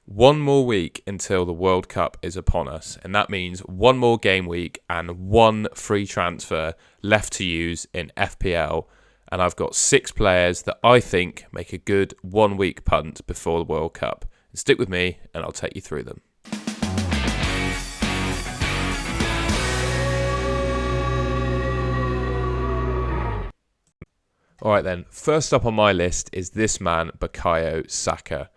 One more week until the World Cup is upon us, and that means one more game week and one free transfer left to use in FPL. And I've got 6 players that I think make a good 1 week punt before the World Cup. Stick with me and I'll take you through them. Alright then, first up on my list is this man, Bukayo Saka.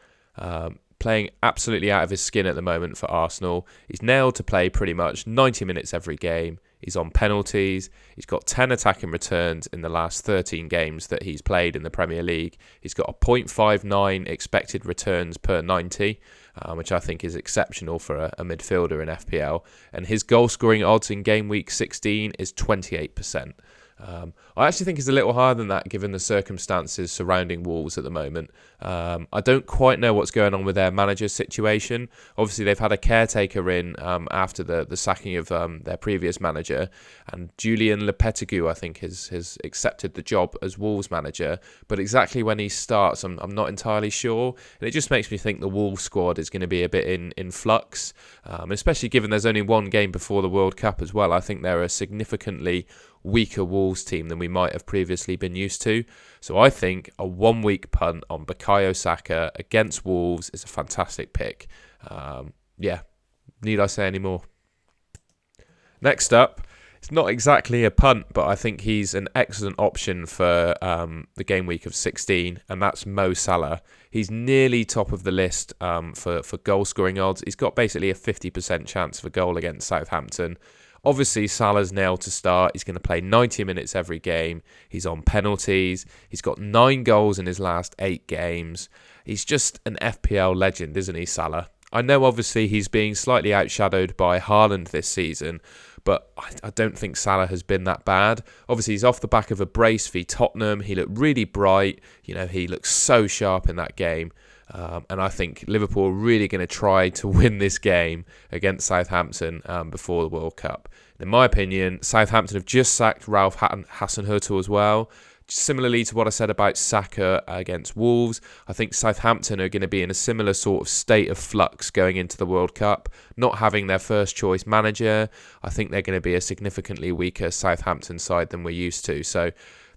Playing absolutely out of his skin at the moment for Arsenal. He's nailed to play pretty much 90 minutes every game. He's on penalties. He's got 10 attacking returns in the last 13 games that he's played in the Premier League. He's got a 0.59 expected returns per 90, which I think is exceptional for a midfielder in FPL. And his goal scoring odds in Gameweek 16 is 28%. I actually think he's a little higher than that given the circumstances surrounding Wolves at the moment. I don't quite know what's going on with their manager situation. Obviously, they've had a caretaker in after the sacking of their previous manager, and Julian Lopetegui, I think, has accepted the job as Wolves manager. But exactly when he starts, I'm not entirely sure. And it just makes me think the Wolves squad is going to be a bit in flux, especially given there's only one game before the World Cup as well. I think they're a significantly weaker Wolves team than we might have previously been used to. So I think a 1 week punt on Bukayo Saka against Wolves is a fantastic pick. Need I say any more? Next up, it's not exactly a punt, but I think he's an excellent option for the game week of 16, and that's Mo Salah. He's nearly top of the list for goal scoring odds. He's got basically a 50% chance of a goal against Southampton. Obviously, Salah's nailed to start. He's going to play 90 minutes every game. He's on penalties. He's got 9 goals in his last 8 games. He's just an FPL legend, isn't he, Salah? I know, obviously, he's being slightly outshadowed by Haaland this season, but I don't think Salah has been that bad. Obviously, he's off the back of a brace v Tottenham. He looked really bright. He looked so sharp in that game. And I think Liverpool are really going to try to win this game against Southampton before the World Cup. In my opinion, Southampton have just sacked Ralph Hasenhüttl as well. Similarly to what I said about Saka against Wolves, I think Southampton are going to be in a similar sort of state of flux going into the World Cup, not having their first choice manager. I think they're going to be a significantly weaker Southampton side than we're used to. So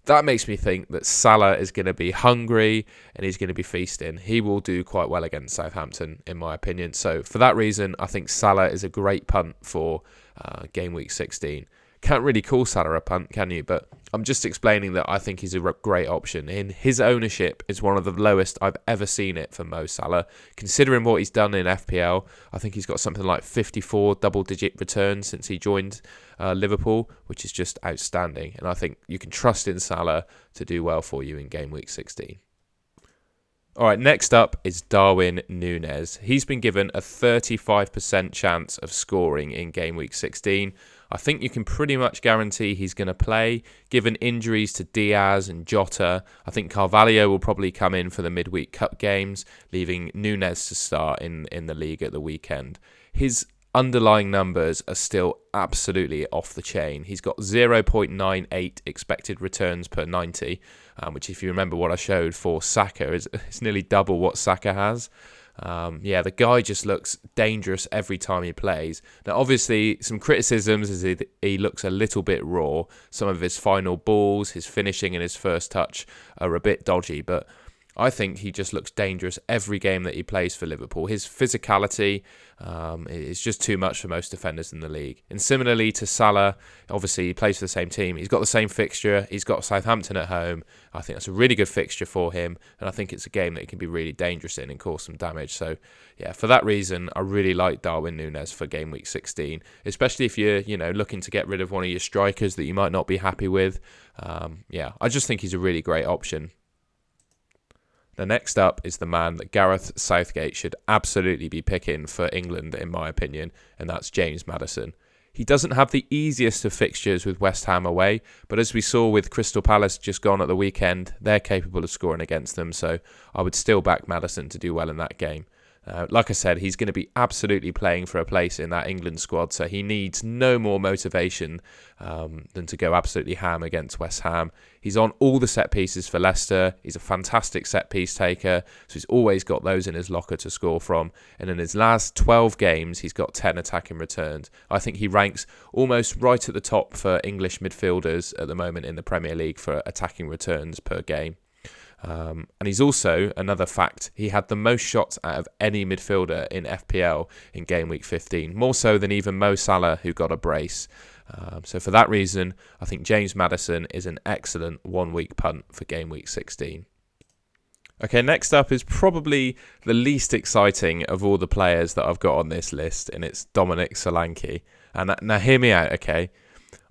that makes me think that Salah is going to be hungry and he's going to be feasting. He will do quite well against Southampton, in my opinion. So for that reason, I think Salah is a great punt for game week 16. Can't really call Salah a punt, can you? But I'm just explaining that I think he's a great option. In his ownership is one of the lowest I've ever seen it for Mo Salah. Considering what he's done in FPL, I think he's got something like 54 double-digit returns since he joined Liverpool, which is just outstanding. And I think you can trust in Salah to do well for you in game week 16. All right, next up is Darwin Nunez. He's been given a 35% chance of scoring in game week 16. I think you can pretty much guarantee he's going to play. Given injuries to Diaz and Jota, I think Carvalho will probably come in for the midweek cup games, leaving Nunez to start in the league at the weekend. His underlying numbers are still absolutely off the chain. He's got 0.98 expected returns per 90, which, if you remember what I showed for Saka, it's nearly double what Saka has. The guy just looks dangerous every time he plays. Now, obviously, some criticisms is he looks a little bit raw. Some of his final balls, his finishing and his first touch are a bit dodgy, but I think he just looks dangerous every game that he plays for Liverpool. His physicality is just too much for most defenders in the league. And similarly to Salah, obviously he plays for the same team. He's got the same fixture. He's got Southampton at home. I think that's a really good fixture for him. And I think it's a game that he can be really dangerous in and cause some damage. So, yeah, for that reason, I really like Darwin Nunez for game week 16, especially if you're, looking to get rid of one of your strikers that you might not be happy with. I just think he's a really great option. The next up is the man that Gareth Southgate should absolutely be picking for England, in my opinion, and that's James Maddison. He doesn't have the easiest of fixtures with West Ham away, but as we saw with Crystal Palace just gone at the weekend, they're capable of scoring against them, so I would still back Maddison to do well in that game. Like I said, he's going to be absolutely playing for a place in that England squad, so he needs no more motivation than to go absolutely ham against West Ham. He's on all the set pieces for Leicester. He's a fantastic set piece taker, so he's always got those in his locker to score from. And in his last 12 games, he's got 10 attacking returns. I think he ranks almost right at the top for English midfielders at the moment in the Premier League for attacking returns per game. And he's also, another fact, he had the most shots out of any midfielder in FPL in game week 15, more so than even Mo Salah, who got a brace. So for that reason, I think James Maddison is an excellent one-week punt for game week 16. Okay, next up is probably the least exciting of all the players that I've got on this list, and it's Dominic Solanke. And now hear me out, okay?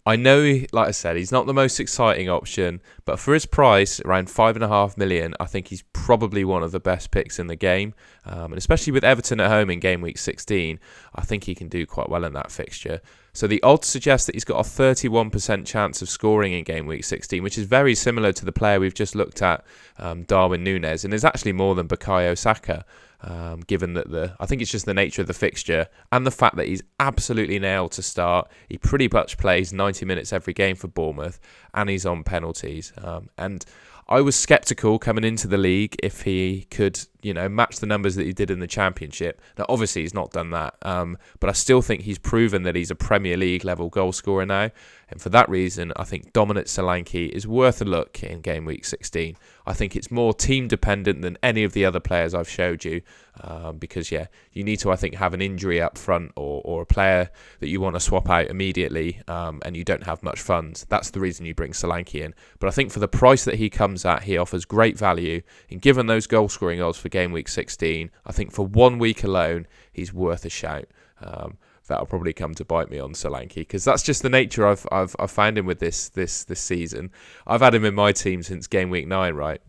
I know, like I said, he's not the most exciting option, but for his price, around $5.5 million, I think he's probably one of the best picks in the game. And especially with Everton at home in game week 16, I think he can do quite well in that fixture. So the odds suggest that he's got a 31% chance of scoring in game week 16, which is very similar to the player we've just looked at, Darwin Nunez, and is actually more than Bukayo Saka. Given that I think it's just the nature of the fixture and the fact that he's absolutely nailed to start. He pretty much plays 90 minutes every game for Bournemouth, and he's on penalties. And I was sceptical coming into the league if he could, match the numbers that he did in the Championship. Now, obviously, he's not done that, but I still think he's proven that he's a Premier League level goal scorer now. And for that reason, I think Dominic Solanke is worth a look in game week 16. I think it's more team dependent than any of the other players I've showed you, because you need to, I think, have an injury up front or a player that you want to swap out immediately, and you don't have much funds. That's the reason you bring Solanke in. But I think for the price that he comes at, he offers great value. And given those goal scoring odds for game week 16, I think for 1 week alone, he's worth a shout. That'll probably come to bite me on Solanke, because that's just the nature I've found him with this season. I've had him in my team since game week 9, right?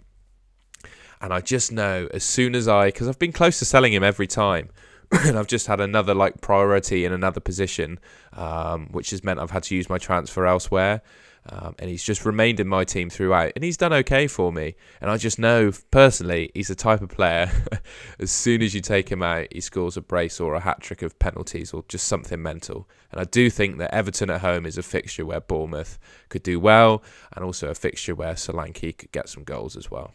And I just know as soon as because I've been close to selling him every time, and I've just had another priority in another position, which has meant I've had to use my transfer elsewhere. And he's just remained in my team throughout, and he's done okay for me. And I just know personally he's the type of player as soon as you take him out, he scores a brace or a hat-trick of penalties or just something mental. And I do think that Everton at home is a fixture where Bournemouth could do well, and also a fixture where Solanke could get some goals as well.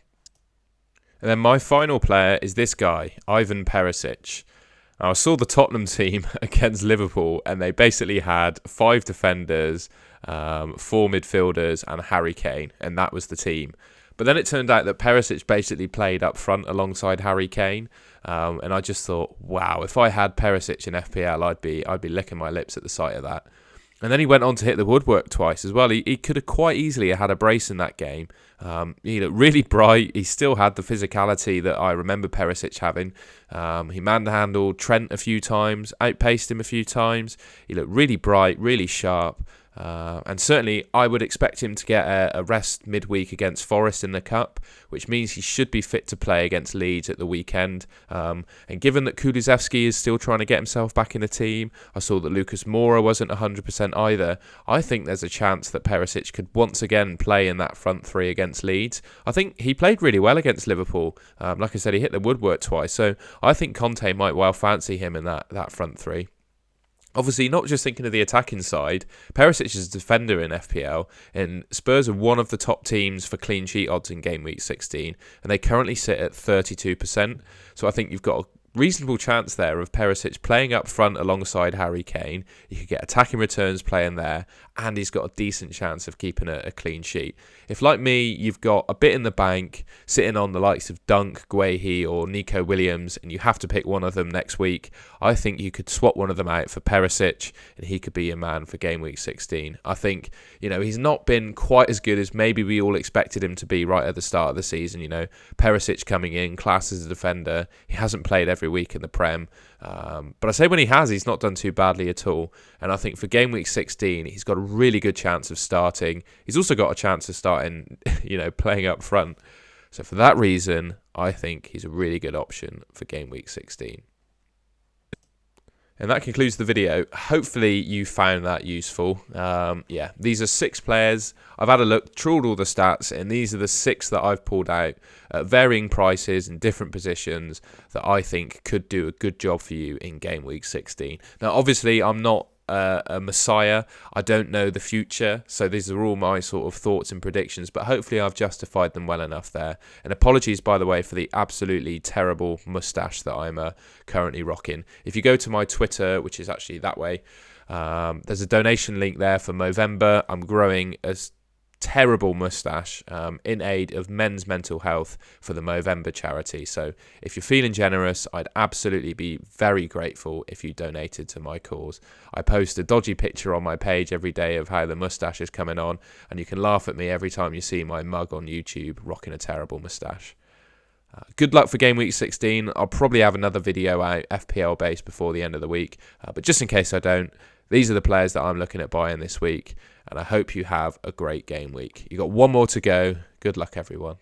And then my final player is this guy, Ivan Perisic. Now, I saw the Tottenham team against Liverpool, and they basically had 5 defenders, 4 midfielders and Harry Kane, and that was the team. But then it turned out that Perisic basically played up front alongside Harry Kane, and I just thought, wow, if I had Perisic in FPL, I'd be licking my lips at the sight of that. And then he went on to hit the woodwork twice as well. He could have quite easily had a brace in that game. He looked really bright. He still had the physicality that I remember Perisic having. He manhandled Trent a few times, outpaced him a few times. He looked really bright, really sharp. And certainly I would expect him to get a rest midweek against Forest in the Cup, which means he should be fit to play against Leeds at the weekend. And given that Kulusevski is still trying to get himself back in the team, I saw that Lucas Moura wasn't 100% either. I think there's a chance that Perisic could once again play in that front three against Leeds. I think he played really well against Liverpool. Like I said, he hit the woodwork twice, so I think Conte might well fancy him in that front three. Obviously, not just thinking of the attacking side, Perisic is a defender in FPL, and Spurs are one of the top teams for clean sheet odds in game week 16, and they currently sit at 32%. So I think you've got a reasonable chance there of Perisic playing up front alongside Harry Kane. You could get attacking returns playing there, and he's got a decent chance of keeping a clean sheet. If, like me, you've got a bit in the bank, sitting on the likes of Dunk, Guehi or Nico Williams, and you have to pick one of them next week, I think you could swap one of them out for Perisic, and he could be your man for game week 16. I think, he's not been quite as good as maybe we all expected him to be right at the start of the season. Perisic coming in, class as a defender. He hasn't played every week in the Prem. But I say when he has, he's not done too badly at all. And I think for game week 16, he's got a really good chance of starting. He's also got a chance of starting, playing up front. So for that reason, I think he's a really good option for game week 16. And that concludes the video. Hopefully you found that useful. Yeah, these are 6 players. I've had a look, trawled all the stats, and these are the 6 that I've pulled out at varying prices and different positions that I think could do a good job for you in Game Week 16. Now, obviously, I'm not a messiah. I don't know the future, so these are all my sort of thoughts and predictions, but hopefully I've justified them well enough there. And apologies, by the way, for the absolutely terrible mustache that I'm currently rocking. If you go to my Twitter, which is actually that way, there's a donation link there for Movember. I'm growing a terrible mustache in aid of men's mental health for the Movember charity. So if you're feeling generous, I'd absolutely be very grateful if you donated to my cause. I post a dodgy picture on my page every day of how the mustache is coming on, and you can laugh at me every time you see my mug on YouTube rocking a terrible mustache. Good luck for Game Week 16. I'll probably have another video out FPL based before the end of the week, but just in case I don't, these are the players that I'm looking at buying this week, and I hope you have a great game week. You got one more to go. Good luck, everyone.